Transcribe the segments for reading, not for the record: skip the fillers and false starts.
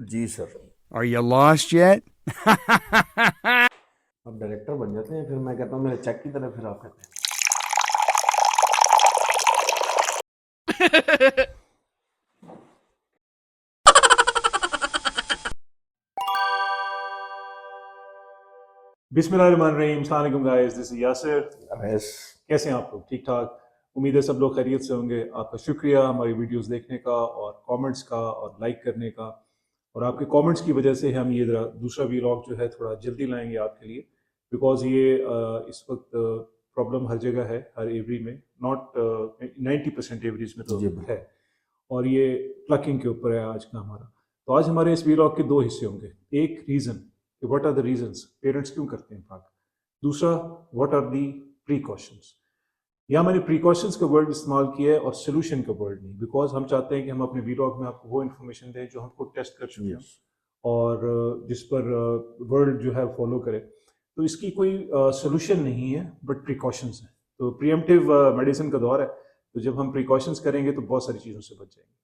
Ji sir. Are you lost yet? अब director बन जाते हैं, फिर मैं कहता हूँ मेरे चेक की तरह, फिर आप कहते हैं। बिस्मिल्लाहिर्रहमानिर्रहीम, अस्सलाम वालेकुम guys, this is Yasir. Awais. कैसे हैं आप लोग? ठीक ठाक। उम्मीद है सब लोग खैरियत से होंगे। आपका शुक्रिया हमारी वीडियोस देखने का और कमेंट्स का और लाइक करने का। और आपके कमेंट्स की वजह से हम ये दूसरा व्लॉग जो है थोड़ा जल्दी लाएंगे आपके लिए, बिकॉज ये इस वक्त प्रॉब्लम हर जगह है, हर एवरी में, नॉट 90% एवरीज में तो जी है। बिल्कुल। और ये प्लकिंग के ऊपर है आज का हमारा। तो आज हमारे इस व्लॉग के दो हिस्से होंगे। एक रीज़न कि what are the reasons parents क्यों करते हैं प्लक। दूसरा, व्हाट आर दी प्रिकॉशंस। यहाँ मैंने प्रिकॉशंस का वर्ड इस्तेमाल किया है और सोल्यूशन का वर्ड नहीं, बिकॉज हम चाहते हैं कि हम अपने व्लॉग में आपको वो इन्फॉर्मेशन दें जो हम खुद टेस्ट कर चुके हैं यस। और जिस पर वर्ल्ड जो है फॉलो करे। तो इसकी कोई सोल्यूशन नहीं है, बट प्रिकॉशंस हैं। तो प्रिएम्प्टिव मेडिसिन का दौर है, तो जब हम प्रिकॉशंस करेंगे तो बहुत सारी चीज़ों से बच जाएंगे।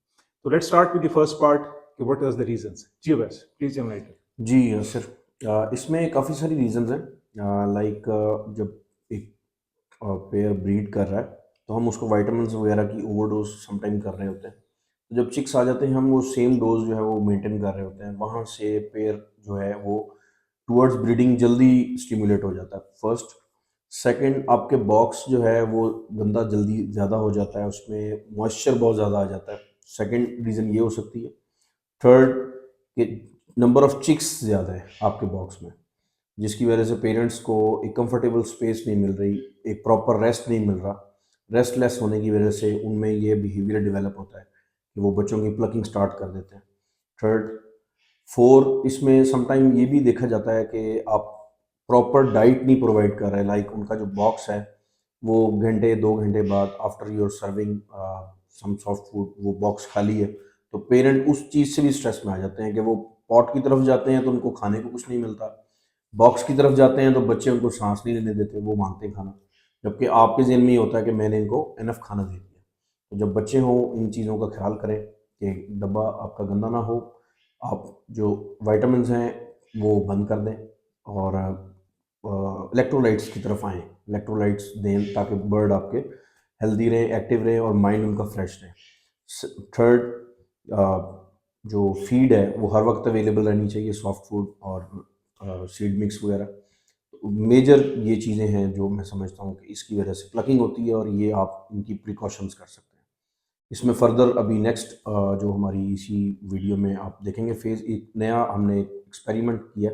तो let's start with the first part कि व्हाट आर द रीजंस। जी बस प्लीज एनलाइटन। Ji sir. इसमें काफ़ी सारी रीजंस हैं। लाइक जब एक पेयर ब्रीड कर रहा है तो हम उसको वाइटामिन वगैरह की ओवरडोज समटाइम कर रहे होते हैं। तो जब चिक्स आ जाते हैं हम वो सेम डोज जो है वो मेंटेन कर रहे होते हैं, वहाँ से पेयर जो है वो टुवर्ड्स ब्रीडिंग जल्दी स्टिमुलेट हो जाता है। फर्स्ट। सेकंड, आपके बॉक्स जो है वो गंदा जल्दी ज़्यादा हो जाता है, उसमें मॉइस्चर बहुत ज़्यादा आ जाता है। सेकंड रीज़न ये हो सकती है। थर्ड, कि नंबर ऑफ चिक्स ज़्यादा है आपके बॉक्स में, जिसकी वजह से पेरेंट्स को एक कंफर्टेबल स्पेस नहीं मिल रही, एक प्रॉपर रेस्ट नहीं मिल रहा। रेस्टलेस होने की वजह से उनमें ये बिहेवियर डेवलप होता है कि वो बच्चों की प्लकिंग स्टार्ट कर देते हैं। थर्ड। फोर, इसमें समटाइम ये भी देखा जाता है कि आप प्रॉपर डाइट नहीं प्रोवाइड कर रहे। लाइक उनका जो बॉक्स है वो घंटे 2 घंटे बाद after your serving some soft food वो बॉक्स खाली है। तो पेरेंट उस चीज़ से भी स्ट्रेस में आ जाते हैं कि वो पॉट की तरफ जाते हैं तो उनको खाने को कुछ नहीं मिलता, बॉक्स की तरफ जाते हैं तो बच्चे उनको सांस नहीं लेने देते, वो मांगते हैं खाना। जबकि आपके ज़हन में ये होता है कि मैंने इनको इनफ खाना दे दिया। तो जब बच्चे हों इन चीज़ों का ख्याल करें कि डब्बा आपका गंदा ना हो, आप जो वाइटामिन हैं वो बंद कर दें और इलेक्ट्रोलाइट्स की तरफ आएँ, इलेक्ट्रोलाइट्स दें ताकि बर्ड आपके हेल्दी रहे, एक्टिव रहे और माइंड उनका फ्रेश रहे। थर्ड, जो फीड है वो हर वक्त अवेलेबल रहनी चाहिए, सॉफ्ट फूड और सीड मिक्स वगैरह। मेजर ये चीज़ें हैं जो मैं समझता हूँ कि इसकी वजह से प्लकिंग होती है, और ये आप इनकी प्रिकॉशंस कर सकते हैं। इसमें फर्दर अभी नेक्स्ट जो हमारी इसी वीडियो में आप देखेंगे फेज़, एक नया हमने एक्सपेरिमेंट किया,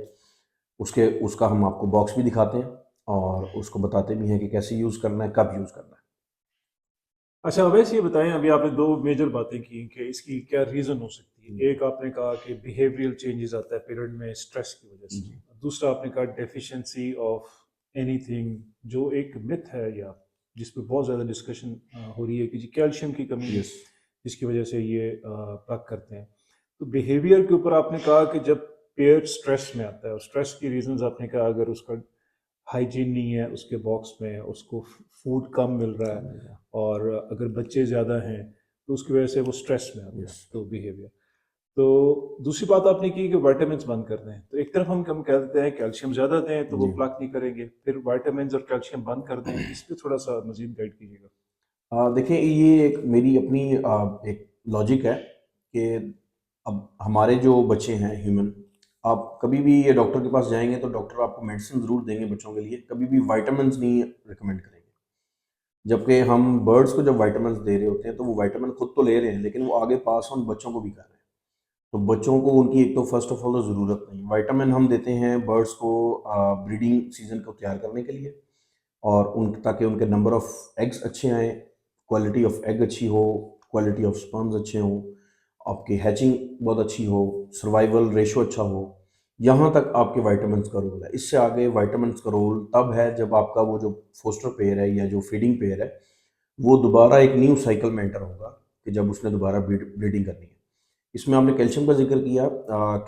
उसके उसका हम आपको बॉक्स भी दिखाते हैं और उसको बताते भी हैं कि कैसे यूज़ करना है, कब यूज़ करना है। अच्छा वैसे ये बताएं, अभी आपने दो मेजर बातें की कि इसकी क्या रीज़न हो सकती है। एक आपने कहा कि बिहेवियरल चेंजेस आता है पेरेंट में स्ट्रेस की वजह से। जी। दूसरा आपने कहा डेफिशिएंसी ऑफ एनीथिंग, जो एक मिथ है या जिस पे बहुत ज़्यादा डिस्कशन हो रही है कि जी कैल्शियम की कमी है यस। जिसकी वजह से ये प्लग करते हैं। तो बिहेवियर के ऊपर आपने कहा कि जब पेयर स्ट्रेस में आता है, और स्ट्रेस की रीजंस आपने कहा अगर उसका हाइजीन नहीं है उसके बॉक्स में, उसको फूड कम मिल रहा कम है, मिल रहा। और अगर बच्चे ज़्यादा हैं तो उसकी वजह से वो स्ट्रेस में आता यस। है, तो बिहेवियर। तो दूसरी बात आपने की कि विटामिन बंद कर दें। तो एक तरफ हम कह देते हैं कैल्शियम ज़्यादा दें तो वो जी। प्लग नहीं करेंगे, फिर विटामिन और कैल्शियम बंद कर दें, इस पर थोड़ा सा मजीद गाइड कीजिएगा। देखिए ये एक मेरी अपनी एक लॉजिक है कि अब हमारे जो बच्चे हैं ह्यूमन, आप कभी भी ये डॉक्टर के पास जाएंगे तो डॉक्टर आपको मेडिसिन ज़रूर देंगे बच्चों के लिए, कभी भी वाइटामिन नहीं रिकमेंड करेंगे। जबकि हम बर्ड्स को जब वाइटामिन दे रहे होते हैं तो वो वाइटामिन खुद तो ले रहे हैं लेकिन वो आगे पास ऑन बच्चों को भी कर रहे हैं। तो बच्चों को उनकी एक तो फर्स्ट ऑफ ऑल तो ज़रूरत नहीं, वाइटामिन हम देते हैं बर्ड्स को ब्रीडिंग सीजन को तैयार करने के लिए, और उन ताकि उनके नंबर ऑफ एग्स अच्छे आएँ, क्वालिटी ऑफ एग अच्छी हो, क्वालिटी ऑफ स्पर्म्स अच्छे हों, आपकी हैचिंग बहुत अच्छी हो, सर्वाइवल रेशो अच्छा हो। यहाँ तक आपके वाइटामिन्स का रोल है। इससे आगे वाइटामिन्स का रोल तब है जब आपका वो जो फोस्टर पेयर है या जो फीडिंग पेयर है वो दोबारा एक न्यू साइकिल में एंटर होगा, कि जब उसने दोबारा ब्रीडिंग करनी है। इसमें आपने कैल्शियम का जिक्र किया।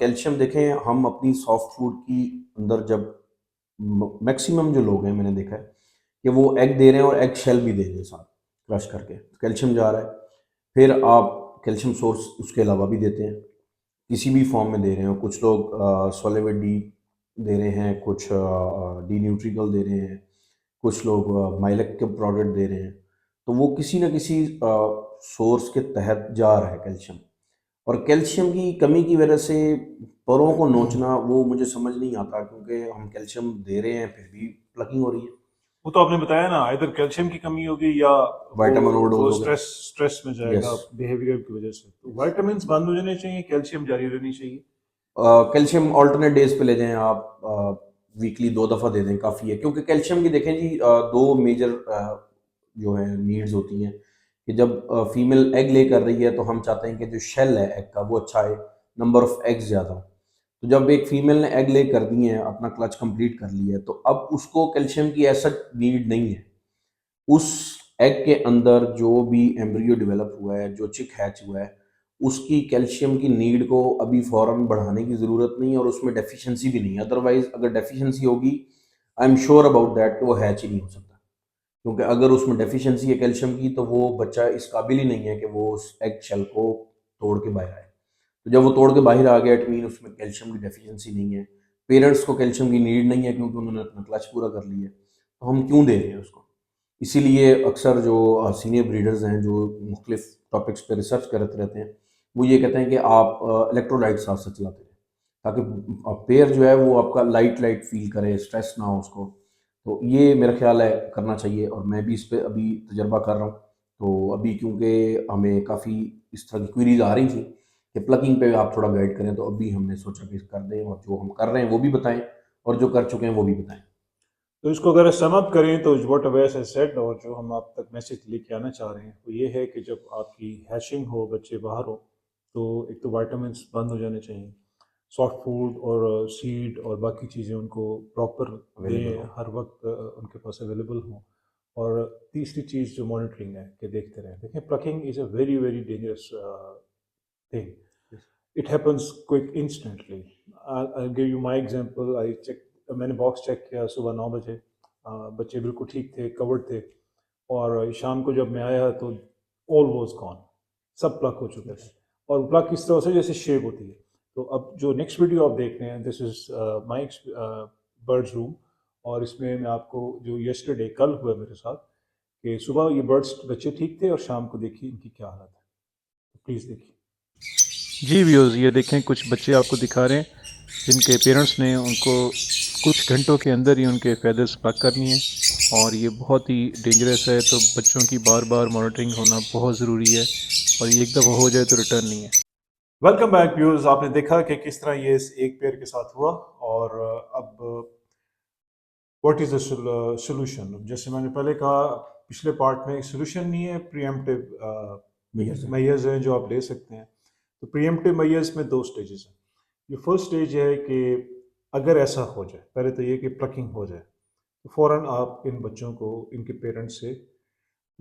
कैल्शियम देखें, हम अपनी सॉफ्ट फूड की अंदर जब मैक्सिमम जो लोग हैं मैंने देखा है कि वो एग दे रहे हैं और एग शेल भी दे रहे हैं साथ क्रश करके, कैल्शियम जा रहा है। फिर आप कैल्शियम सोर्स उसके अलावा भी देते हैं, किसी भी फॉर्म में दे रहे हो, कुछ लोग सोलेविट डी दे रहे हैं, कुछ डी न्यूट्रिकल दे रहे हैं, कुछ लोग माइलेक के प्रोडक्ट दे रहे हैं। तो वो किसी न किसी सोर्स के तहत जा रहा है कैल्शियम। और कैल्शियम की कमी की वजह से परों को नोचना वो मुझे समझ नहीं आता, क्योंकि हम कैल्शियम दे रहे हैं फिर भी प्लकिंग हो रही है। वो तो आपने बताया ना, इधर कैल्शियम की कमी होगी या विटामिन ओवरडोज वो हो गया। स्ट्रेस में जाएगा यस। बिहेवियर की वजह से। तो विटामिन्स बंद हो जाने चाहिए, कैल्शियम जारी रहनी चाहिए। कैल्शियम ऑल्टरनेट डेज पे ले जाएं आप, वीकली 2 दफ़ा दे दें, काफ़ी है। क्योंकि कैल्शियम की देखें जी, दो मेजर जो है नीड्स होती हैं कि जब फीमेल एग ले कर रही है तो हम चाहते हैं कि जो शेल है एग का वो अच्छा है, नंबर ऑफ एग्स ज़्यादा हो। तो जब एक फीमेल ने एग ले कर दी है, अपना क्लच कंप्लीट कर लिया है, तो अब उसको कैल्शियम की ऐसा नीड नहीं है। उस एग के अंदर जो भी एम्ब्रियो डेवलप हुआ है, जो चिक हैच हुआ है, उसकी कैल्शियम की नीड को अभी फ़ौरन बढ़ाने की ज़रूरत नहीं है, और उसमें डेफिशिएंसी भी नहीं है। अदरवाइज़ अगर डेफिशिएंसी होगी, I am sure about that कि वो हैच ही नहीं हो सकता। क्योंकि अगर उसमें डेफिशिएंसी है कैल्शियम की, तो वो बच्चा इस काबिल ही नहीं है कि वो उस एग शेल को तोड़ के बाहर आए। तो जब वो तोड़ के बाहर आ गया, इट मीन उसमें कैल्शियम की डेफिशिएंसी नहीं है। पेरेंट्स को कैल्शियम की नीड नहीं है, क्योंकि उन्होंने अपना क्लच पूरा कर लिया है। तो हम क्यों दे रहे हैं उसको? इसीलिए अक्सर जो सीनियर ब्रीडर्स हैं, जो मुख्तलिफ टॉपिक्स पे रिसर्च करते रहते हैं, वो ये कहते हैं कि आप इलेक्ट्रोलाइट साथ साथ चलाते रहें, ताकि पेयर जो है वो आपका लाइट लाइट फील करे, स्ट्रेस ना हो उसको। तो ये मेरा ख्याल है करना चाहिए, और मैं भी इस पे अभी तजर्बा कर रहा हूँ। तो अभी क्योंकि हमें काफ़ी इस तरह की क्वेरीज आ रही थी कि प्लकिंग पे आप थोड़ा गाइड करें, तो अभी हमने सोचा कि कर दें, और जो हम कर रहे हैं वो भी बताएं, और जो कर चुके हैं वो भी बताएं। तो इसको अगर सम अप करें तो व्हाट अवैस हैज सेड, और जो हम आप तक मैसेज लेके आना चाह रहे हैं वो ये है कि जब आपकी हैशिंग हो, बच्चे बाहर हो, तो एक तो विटामिन्स बंद हो जाने चाहिए, सॉफ्ट फूड और सीड और बाकी चीज़ें उनको प्रॉपर अवेलेबल दें, हो। हर वक्त उनके पास अवेलेबल हों। और तीसरी चीज़ जो मॉनिटरिंग है कि देखते रहें। देखें, plucking is a very very dangerous thing. It happens quick instantly. I'll give you my example. मैंने बॉक्स चेक किया सुबह 9 बजे, बच्चे बिल्कुल ठीक थे, कवर्ड थे, और शाम को जब मैं आया तो ऑल वॉज गॉन, सब प्लक हो चुके थे। और प्लक इस तरह से जैसे शेप होती है। तो अब जो नेक्स्ट वीडियो आप देख रहे हैं, this is my birds room, और इसमें मैं आपको जो यस्टरडे कल हुआ मेरे साथ, कि सुबह ये बर्ड्स बच्चे ठीक थे और शाम को देखिए इनकी क्या हालत है। प्लीज़ देखिए। जी व्यूज़, ये देखें कुछ बच्चे आपको दिखा रहे हैं जिनके पेरेंट्स ने उनको कुछ घंटों के अंदर ही उनके फैदर्स प्लग करनी है, और ये बहुत ही डेंजरस है। तो बच्चों की बार बार मॉनिटरिंग होना बहुत ज़रूरी है, और ये एक दफ़ा हो जाए तो रिटर्न नहीं है। Welcome back views. आपने देखा कि किस तरह ये इस एक पेयर के साथ हुआ, और अब व्हाट इज़ द सोल्यूशन। जैसे मैंने पहले कहा, पिछले पार्ट में सोल्यूशन नहीं है, प्रीएम्प्टिव मेजर्स हैं जो आप ले सकते हैं। तो प्रीएम्प्टिव मेजर्स में 2 स्टेजेस हैं। ये फर्स्ट स्टेज है कि अगर ऐसा हो जाए, पहले तो ये कि प्लकिंग हो जाए, तो फ़ौरन आप इन बच्चों को इनके पेरेंट्स से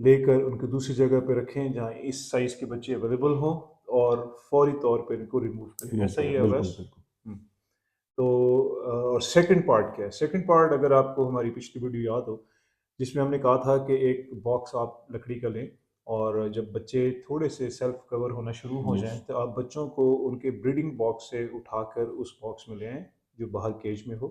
लेकर उनको दूसरी जगह पे रखें जहाँ इस साइज़ के बच्चे अवेलेबल हों, और फौरी तौर पे इनको रिमूव करें। ऐसा ही है बिल्कुल वैस। बिल्कुल। तो और सेकंड पार्ट क्या है? सेकंड पार्ट, अगर आपको हमारी पिछली वीडियो याद हो, जिसमें हमने कहा था कि एक बॉक्स आप लकड़ी का लें, और जब बच्चे थोड़े से सेल्फ कवर होना शुरू हो जाएं, तो आप बच्चों को उनके ब्रीडिंग बॉक्स से उठाकर उस बॉक्स में ले आएं जो बाहर केज में हो।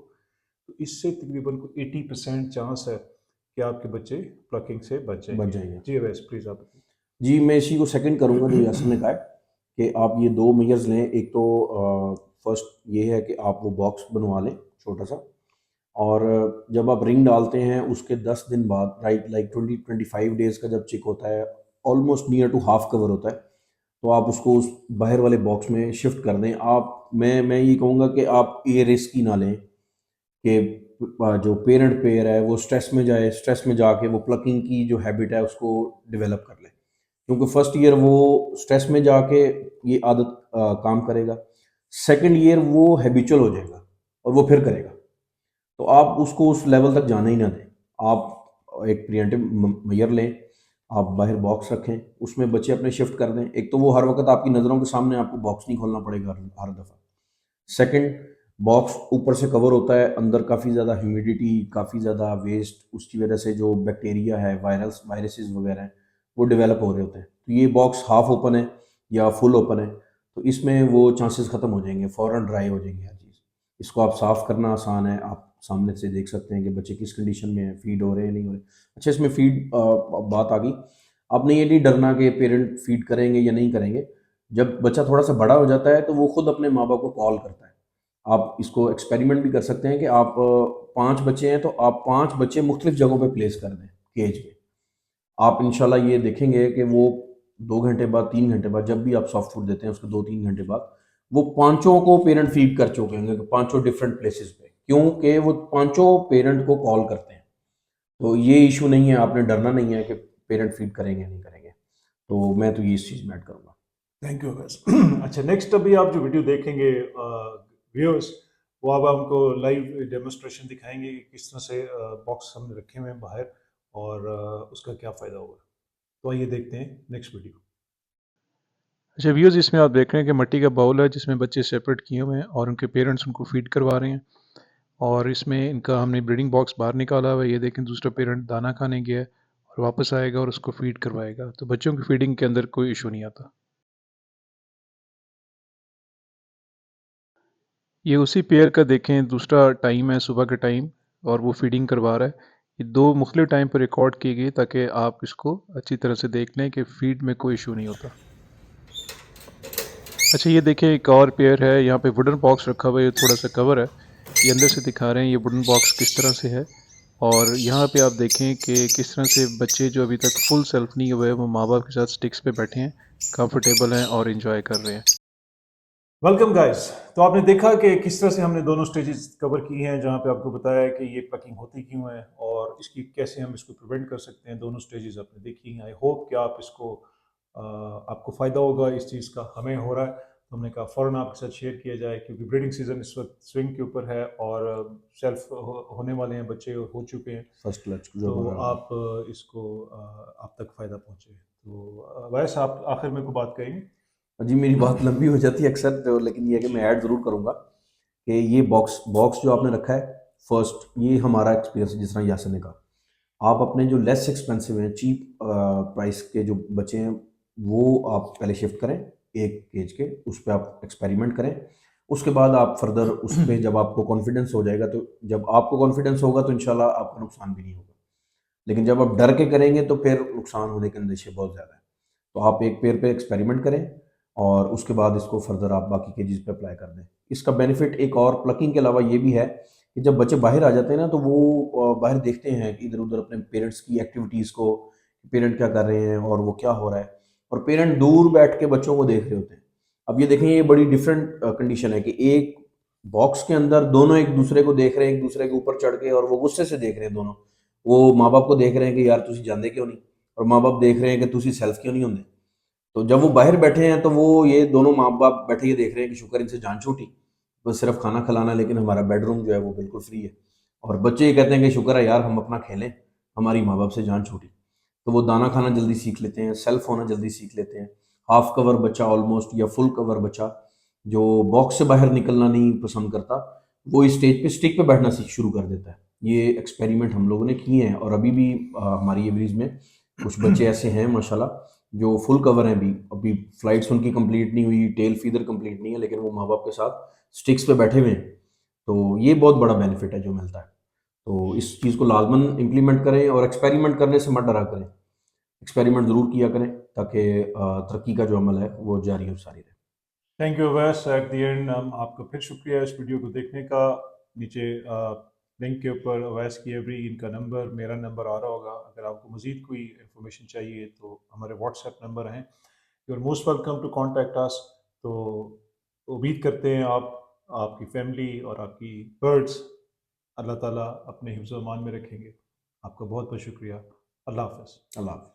तो इससे तकरीबन 80% चांस है कि आपके बच्चे प्लकिंग से बच बच जाएंगे। जाएंगे। जी वैस, प्लीज़ आप बताइए। जी, मैं इसी को सेकंड करूँगा जो यासिर ने कहा है, कि आप ये 2 मेजर्स लें। एक तो फर्स्ट ये है कि आप वो बॉक्स बनवा लें छोटा-सा, और जब आप रिंग डालते हैं उसके 10 दिन बाद, राइट लाइक 20-25 डेज़ का जब चिक होता है, almost near to half cover होता है, तो आप उसको उस बाहर वाले बॉक्स में शिफ्ट कर दें। आप मैं ये कहूँगा कि आप ये रिस्क ही ना लें कि जो पेरेंट पेयर है वो स्ट्रेस में जाए, स्ट्रेस में जाके वो प्लकिंग की जो हैबिट है उसको डेवलप कर ले। क्योंकि फर्स्ट ईयर वो स्ट्रेस में जाके ये आदत काम करेगा, सेकंड ईयर वो हैबिचुअल हो जाएगा और वो फिर करेगा। तो आप उसको उस लेवल तक जाने ही ना दें। आप एक प्रिवेंटिव मेजर लें, आप बाहर बॉक्स रखें, उसमें बच्चे अपने शिफ्ट कर दें। एक तो वो हर वक्त आपकी नज़रों के सामने, आपको बॉक्स नहीं खोलना पड़ेगा हर दफ़ा। सेकंड, बॉक्स ऊपर से कवर होता है, अंदर काफ़ी ज़्यादा ह्यूमिडिटी, काफ़ी ज़्यादा वेस्ट, उसकी वजह से जो बैक्टीरिया है, वायरसेस वगैरह हैं, वो डेवलप हो रहे होते हैं। तो ये बॉक्स हाफ ओपन है या फुल ओपन है, तो इसमें वो चांसेस ख़त्म हो जाएंगे, फ़ौरन ड्राई हो जाएगी हर चीज़। इसको आप साफ़ करना आसान है, आप सामने से देख सकते हैं कि बच्चे किस कंडीशन में हैं, फ़ीड हो रहे हैं नहीं हो रहे। अच्छा, इसमें फ़ीड बात आ गई। आपने ये नहीं डरना कि पेरेंट फ़ीड करेंगे या नहीं करेंगे। जब बच्चा थोड़ा-सा बड़ा हो जाता है तो वो खुद अपने माँ-बाप को कॉल करता है। आप इसको एक्सपेरिमेंट भी कर सकते हैं कि आप 5 बच्चे हैं तो आप 5 बच्चे मुख्तलिफ जगहों पे प्लेस कर दें केज में। आप इंशाल्लाह ये देखेंगे कि वो 2 घंटे बाद, 3 घंटे बाद जब भी आप सॉफ्ट फूड देते हैं उसके 2-3 घंटे बाद वो पाँचों को पेरेंट फीड कर चुके होंगे, पाँचों डिफरेंट प्लेसेस पे। क्योंकि वो पाँचों पेरेंट को कॉल करते हैं। तो ये इश्यू नहीं है, आपने डरना नहीं है कि पेरेंट फीड करेंगे नहीं करेंगे। तो मैं तो ये इस चीज़ में ऐड करूँगा। Thank you Awais. अच्छा, नेक्स्ट अभी आप जो वीडियो देखेंगे व्यूअर्स, वो अब हमको लाइव डेमोन्स्ट्रेशन दिखाएंगे कि किस तरह से बॉक्स हमने रखे हुए हैं बाहर और उसका क्या फ़ायदा होगा। तो आइए देखते हैं नेक्स्ट वीडियो। अच्छा व्यूअर्स, इसमें आप देख रहे हैं कि मिट्टी का बाउल है जिसमें बच्चे सेपरेट किए हुए हैं और उनके पेरेंट्स उनको फीड करवा रहे हैं। और इसमें इनका हमने ब्रीडिंग बॉक्स बाहर निकाला हुआ है। ये देखें, दूसरा पेरेंट दाना खाने गया है और वापस आएगा और उसको फीड करवाएगा। तो बच्चों की फीडिंग के अंदर कोई इशू नहीं आता। ये उसी पेयर का देखें, दूसरा टाइम है सुबह का टाइम और वो फीडिंग करवा रहा है। ये दो मुख्तलिफ टाइम पर रिकॉर्ड की गई ताकि आप इसको अच्छी तरह से देख लें कि फीड में कोई इशू नहीं होता। अच्छा, ये देखिए एक और पेयर है। यहाँ पे वुडन बॉक्स रखा हुआ है, ये थोड़ा सा कवर है। ये अंदर से दिखा रहे हैं ये वुडन बॉक्स किस तरह से है। और यहाँ पे आप देखें कि किस तरह से बच्चे जो अभी तक फुल सेल्फ नहीं हुए वो माँ बाप के साथ स्टिक्स पे बैठे हैं, कंफर्टेबल हैं और इन्जॉय कर रहे हैं। Welcome guys. तो आपने देखा कि किस तरह से हमने दोनों स्टेजेस कवर की हैं, जहाँ पे आपको बताया है कि ये प्लकिंग होती क्यों है और इसकी कैसे हम इसको प्रिवेंट कर सकते हैं। दोनों स्टेजेस आपने देखी हैं। आई होप कि आप इसको आपको फ़ायदा होगा इस चीज़ का। हमें हो रहा है तो हमने कहा फ़ौरन आपके साथ शेयर किया जाए, क्योंकि ब्रीडिंग सीज़न इस वक्त स्विंग के ऊपर है और सेल्फ होने वाले हैं, बच्चे हो चुके हैं। फर्स्ट क्लच जो तो बोल रहा हूँ। आप इसको आप तक फ़ायदा पहुँचे। तो वैसे आप आखिर में को बात करेंगे। जी, मेरी बात लंबी हो जाती है अक्सर, तो लेकिन ये है कि मैं ऐड ज़रूर करूँगा कि ये बॉक्स बॉक्स जो आपने रखा है, फर्स्ट ये हमारा एक्सपीरियंस है, जिस तरह यासिर ने कहा। आप अपने जो लेस एक्सपेंसिव हैं, चीप प्राइस के जो बचे हैं, वो आप पहले शिफ्ट करें एक केज के, उस पे आप एक्सपेरिमेंट करें। उसके बाद आप फर्दर उस पे जब आपको कॉन्फिडेंस हो जाएगा, तो जब आपको कॉन्फिडेंस होगा तो इंशाल्लाह आपको नुकसान भी नहीं होगा। लेकिन जब आप डर के करेंगे तो फिर नुकसान होने के अंदेशे बहुत ज़्यादा है। तो आप एक पेड़ पे एक्सपेरिमेंट करें और उसके बाद इसको फर्दर आप बाकी केजेस पे अप्लाई कर दें। इसका बेनिफिट एक और प्लकिंग के अलावा ये भी है कि जब बच्चे बाहर आ जाते हैं ना, तो वो बाहर देखते हैं इधर उधर अपने पेरेंट्स की एक्टिविटीज़ को, पेरेंट क्या कर रहे हैं और वो क्या हो रहा है, और पेरेंट दूर बैठ के बच्चों को देख रहे होते हैं। अब ये देखें, ये बड़ी डिफरेंट कंडीशन है कि एक बॉक्स के अंदर दोनों एक दूसरे को देख रहे हैं, एक दूसरे के ऊपर चढ़ के, और वो गुस्से से देख रहे हैं दोनों। वो माँ बाप को देख रहे हैं कि यार तुसी जाते क्यों नहीं, और माँ बाप देख रहे हैं कि तुसी सेल्फ क्यों नहीं होंगे। तो जब वो बाहर बैठे हैं तो वो ये दोनों माँ बाप बैठे ये देख रहे हैं कि शुक्र इनसे जान छूटी, बस सिर्फ खाना खिलाना, लेकिन हमारा बेडरूम जो है वो बिल्कुल फ्री है। और बच्चे ये कहते हैं कि शुक्र है यार हम अपना खेलें, हमारी माँ बाप से जान छूटी। तो वो दाना खाना जल्दी सीख लेते हैं, सेल्फ होना जल्दी सीख लेते हैं। हाफ कवर बच्चा ऑलमोस्ट, या फुल कवर बच्चा जो बॉक्स से बाहर निकलना नहीं पसंद करता, वो इस स्टेज पे स्टिक पे बैठना सीख शुरू कर देता है। ये एक्सपेरिमेंट हम लोगों ने किए हैं और अभी भी हमारी एवरेज में कुछ बच्चे ऐसे हैं माशाल्लाह जो फुल कवर हैं। अभी फ्लाइट्स उनकी कंप्लीट नहीं हुई, टेल फीदर कंप्लीट नहीं है, लेकिन वो माँ बाप के साथ स्टिक्स पे बैठे हुए हैं। तो ये बहुत बड़ा बेनिफिट है जो मिलता है। तो इस चीज़ को लाजमन इम्प्लीमेंट करें और एक्सपेरिमेंट करने से मत डरा करें। एक्सपेरिमेंट ज़रूर किया करें ताकि तरक्की का जो अमल है वो जारी और सारी रहे। Thank you Awais. At the end आपका फिर शुक्रिया इस वीडियो को देखने का। नीचे लिंक के ऊपर अवैस की एवरी इनका नंबर, मेरा नंबर आ रहा होगा। अगर आपको मज़ीद कोई इन्फॉर्मेशन चाहिए तो हमारे व्हाट्सएप नंबर हैं। You are most welcome to contact us. तो उम्मीद करते हैं आप, आपकी फैमिली और आपकी बर्ड्स अल्लाह ताला अपने हिफ्ज़-ओ-अमान में रखेंगे। आपका बहुत बहुत शुक्रिया। अल्लाह हाफ़िज़। अल्लाह हाफ़िज़।